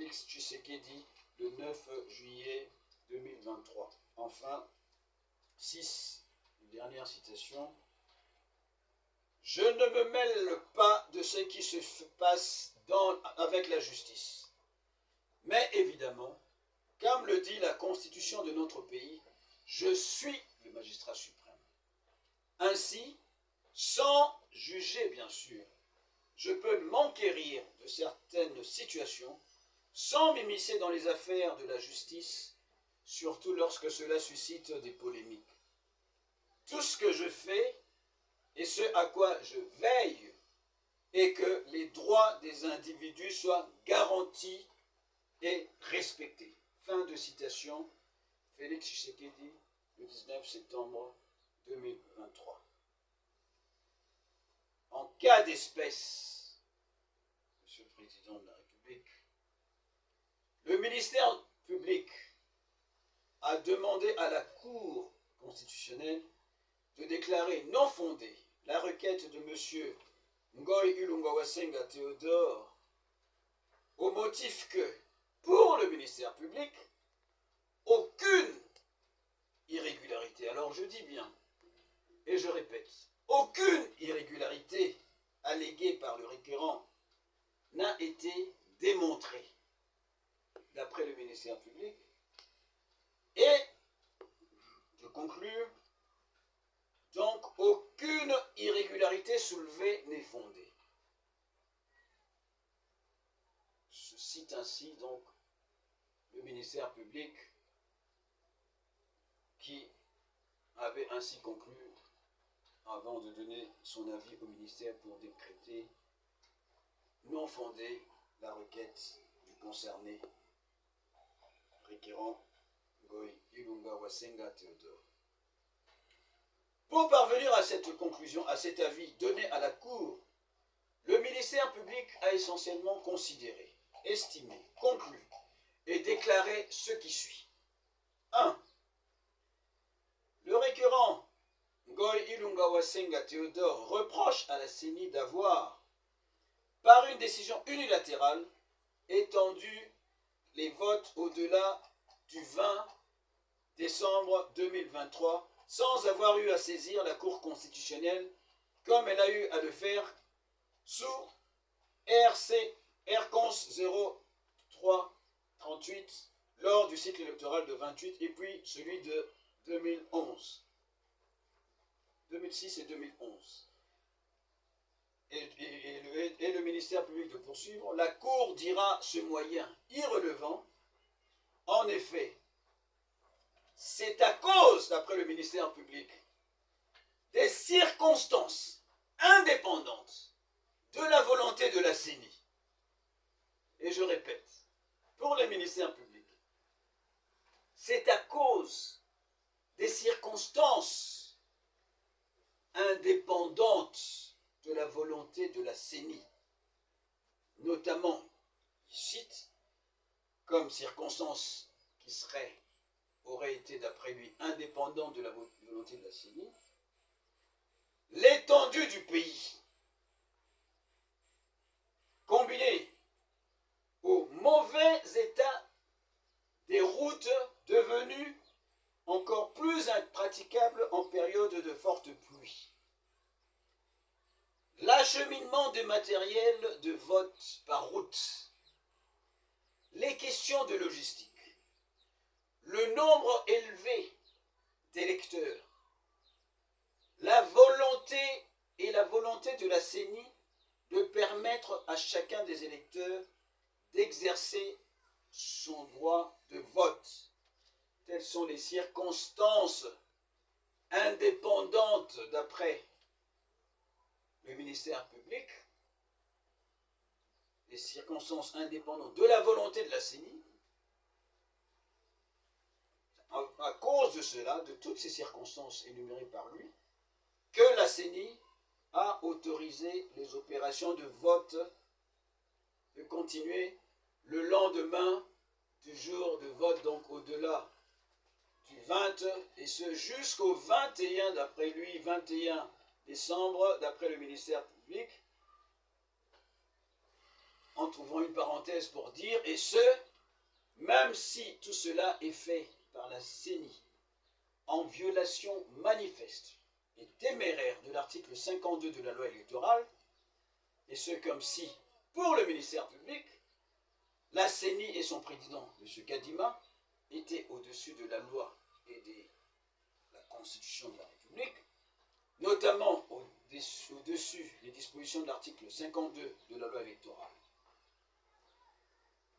Félix Tshisekedi le 9 juillet 2023. Enfin, 6, dernière citation. Je ne me mêle pas de ce qui se passe avec la justice. Mais évidemment, comme le dit la constitution de notre pays, je suis le magistrat suprême. Ainsi, sans juger bien sûr, je peux m'enquérir de certaines situations sans m'immiscer dans les affaires de la justice, surtout lorsque cela suscite des polémiques. Tout ce que je fais et ce à quoi je veille est que les droits des individus soient garantis et respectés. Fin de citation, Félix Tshisekedi, le 19 septembre 2023. En cas d'espèce, Monsieur le Président de la République, le ministère public a demandé à la Cour constitutionnelle de déclarer non fondée la requête de M. Ngoy Ilunga Wasenga Théodore au motif que, pour le ministère public, aucune irrégularité, alors je dis bien, et je répète, aucune irrégularité alléguée par le requérant n'a été démontrée, d'après le ministère public, et, je conclue, donc aucune irrégularité soulevée n'est fondée. Je cite ainsi donc le ministère public qui avait ainsi conclu avant de donner son avis au ministère pour décréter non fondée la requête du concerné requérant Ngoy Ilunga Wasenga Théodore. Pour parvenir à cette conclusion, à cet avis donné à la Cour, le ministère public a essentiellement considéré, estimé, conclu et déclaré ce qui suit. 1. Le requérant Ngoy Ilunga Wasenga Théodore reproche à la CENI d'avoir, par une décision unilatérale, étendu les votes au-delà du 20 décembre 2023 sans avoir eu à saisir la Cour constitutionnelle comme elle a eu à le faire sous RCons 0338 lors du cycle électoral de 28 et puis celui de 2011. 2006 et 2011. Et le ministère public de poursuivre, la Cour dira ce moyen irrelevant. En effet, c'est à cause, d'après le ministère public, des circonstances indépendantes de la volonté de la CENI. Et je répète, pour le ministère public, c'est à cause des circonstances indépendantes de la volonté de la CENI, notamment, il cite, comme circonstances qui auraient été, d'après lui, indépendantes de la volonté de la CENI, l'étendue du pays, combinée au mauvais état des routes devenues encore plus impraticables en période de forte pluie, l'acheminement de matériel de vote par route, les questions de logistique, le nombre élevé d'électeurs, la volonté de la CENI de permettre à chacun des électeurs d'exercer son droit de vote. Telles sont les circonstances indépendantes, d'après le ministère public, les circonstances indépendantes de la volonté de la CENI. À cause de cela, de toutes ces circonstances énumérées par lui, que la CENI a autorisé les opérations de vote de continuer le lendemain du jour de vote, donc au-delà du 20, et ce jusqu'au 21, d'après lui, 21 décembre, d'après le ministère public, en trouvant une parenthèse pour dire, et ce, même si tout cela est fait par la CENI, en violation manifeste et téméraire de l'article 52 de la loi électorale, et ce comme si, pour le ministère public, la CENI et son président, M. Kadima, étaient au-dessus de la loi et de la Constitution de la République, notamment au-dessus des dispositions de l'article 52 de la loi électorale.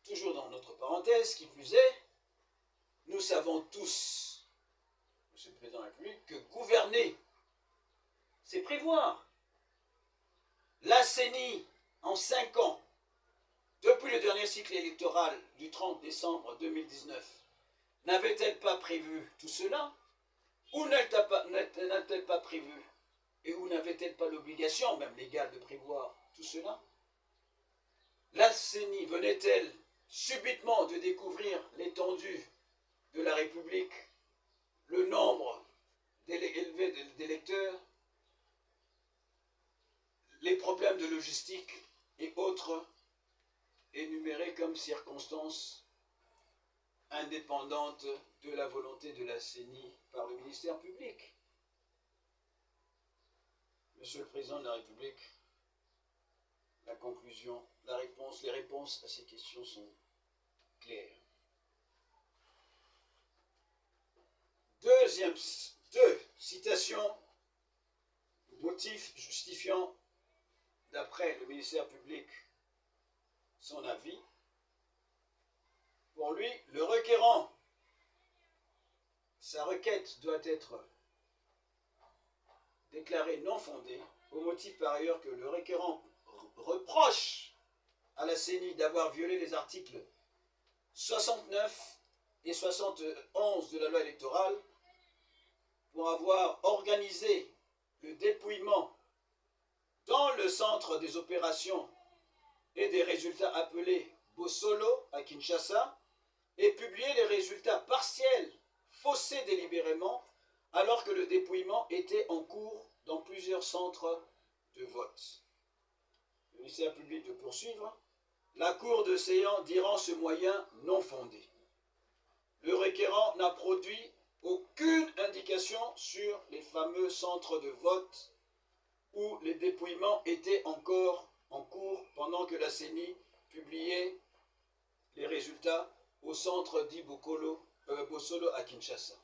Toujours dans notre parenthèse, qui plus est, nous savons tous, M. le Président de la République, que gouverner, c'est prévoir. La CENI, en 5 ans, depuis le dernier cycle électoral du 30 décembre 2019, n'avait-elle pas prévu tout cela? Ou n'a-t-elle pas prévu? Et où n'avait-elle pas l'obligation, même légale, de prévoir tout cela? La CENI venait-elle subitement de découvrir l'étendue de la République, le nombre élevé d'électeurs, les problèmes de logistique et autres énumérés comme circonstances indépendantes de la volonté de la CENI par le ministère public? Monsieur le Président de la République, la conclusion, les réponses à ces questions sont claires. Deux citations, motifs justifiant, d'après le ministère public, son avis. Pour lui, le requérant, sa requête doit être déclarée non fondée, au motif par ailleurs que le requérant reproche à la CENI d'avoir violé les articles 69 et 71 de la loi électorale pour avoir organisé le dépouillement dans le centre des opérations et des résultats appelés Bosolo à Kinshasa et publié les résultats partiels faussés délibérément alors que le dépouillement était en cours dans plusieurs centres de vote. Le ministère public de poursuivre. La Cour de séance dira ce moyen non fondé. Le requérant n'a produit aucune indication sur les fameux centres de vote où les dépouillements étaient encore en cours pendant que la CENI publiait les résultats au centre dit Bosolo à Kinshasa.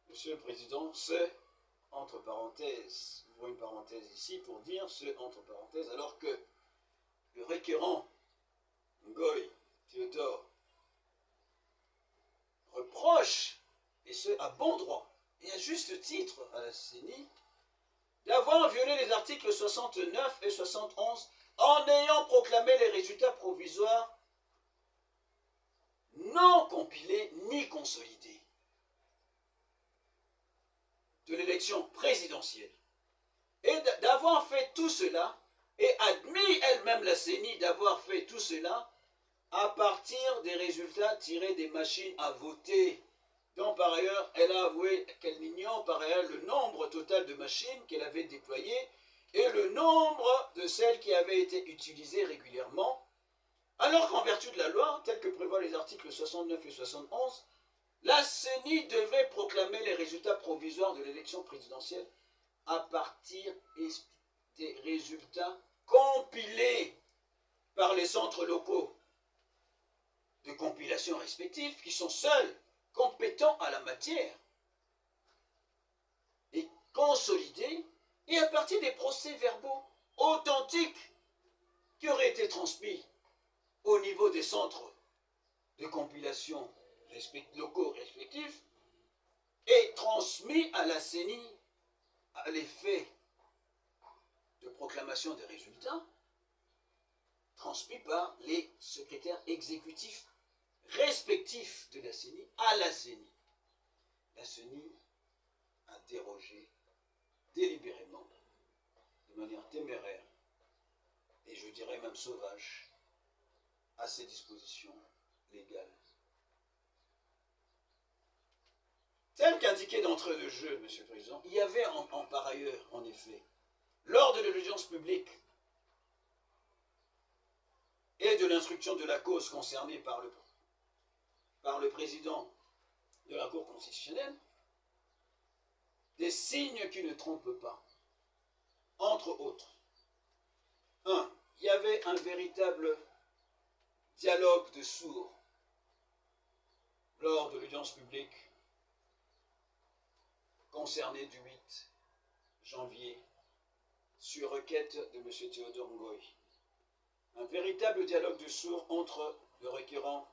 Monsieur le Président, ce, entre parenthèses, ouvrons une parenthèse ici pour dire ce, entre parenthèses, alors que le requérant Ngoy Théodore reproche, et ce à bon droit et à juste titre à la CENI, d'avoir violé les articles 69 et 71 en ayant proclamé les résultats provisoires non compilés ni consolidés de l'élection présidentielle. Et d'avoir fait tout cela, et admis elle-même la CENI d'avoir fait tout cela, à partir des résultats tirés des machines à voter, dont par ailleurs elle a avoué qu'elle ignore par ailleurs le nombre total de machines qu'elle avait déployées et le nombre de celles qui avaient été utilisées régulièrement, alors qu'en vertu de la loi, telle que prévoient les articles 69 et 71, la CENI devait proclamer les résultats provisoires de l'élection présidentielle à partir des résultats compilés par les centres locaux de compilation respectifs qui sont seuls compétents à la matière et consolidés et à partir des procès-verbaux authentiques qui auraient été transmis au niveau des centres de compilation locaux respectifs et transmis à la CENI à l'effet de proclamation des résultats transmis par les secrétaires exécutifs respectifs de la CENI à la CENI. La CENI a dérogé délibérément, de manière téméraire, et je dirais même sauvage, à ces dispositions légales. Tel qu'indiqué d'entrée de jeu, Monsieur le Président, il y avait par ailleurs, en effet, lors de l'audience publique, et de l'instruction de la cause concernée par le président de la Cour constitutionnelle, des signes qui ne trompent pas. Entre autres, 1. Il y avait un véritable dialogue de sourds lors de l'audience publique concernée du 8 janvier sur requête de M. Théodore Ngoï. Un véritable dialogue de sourds entre le requérant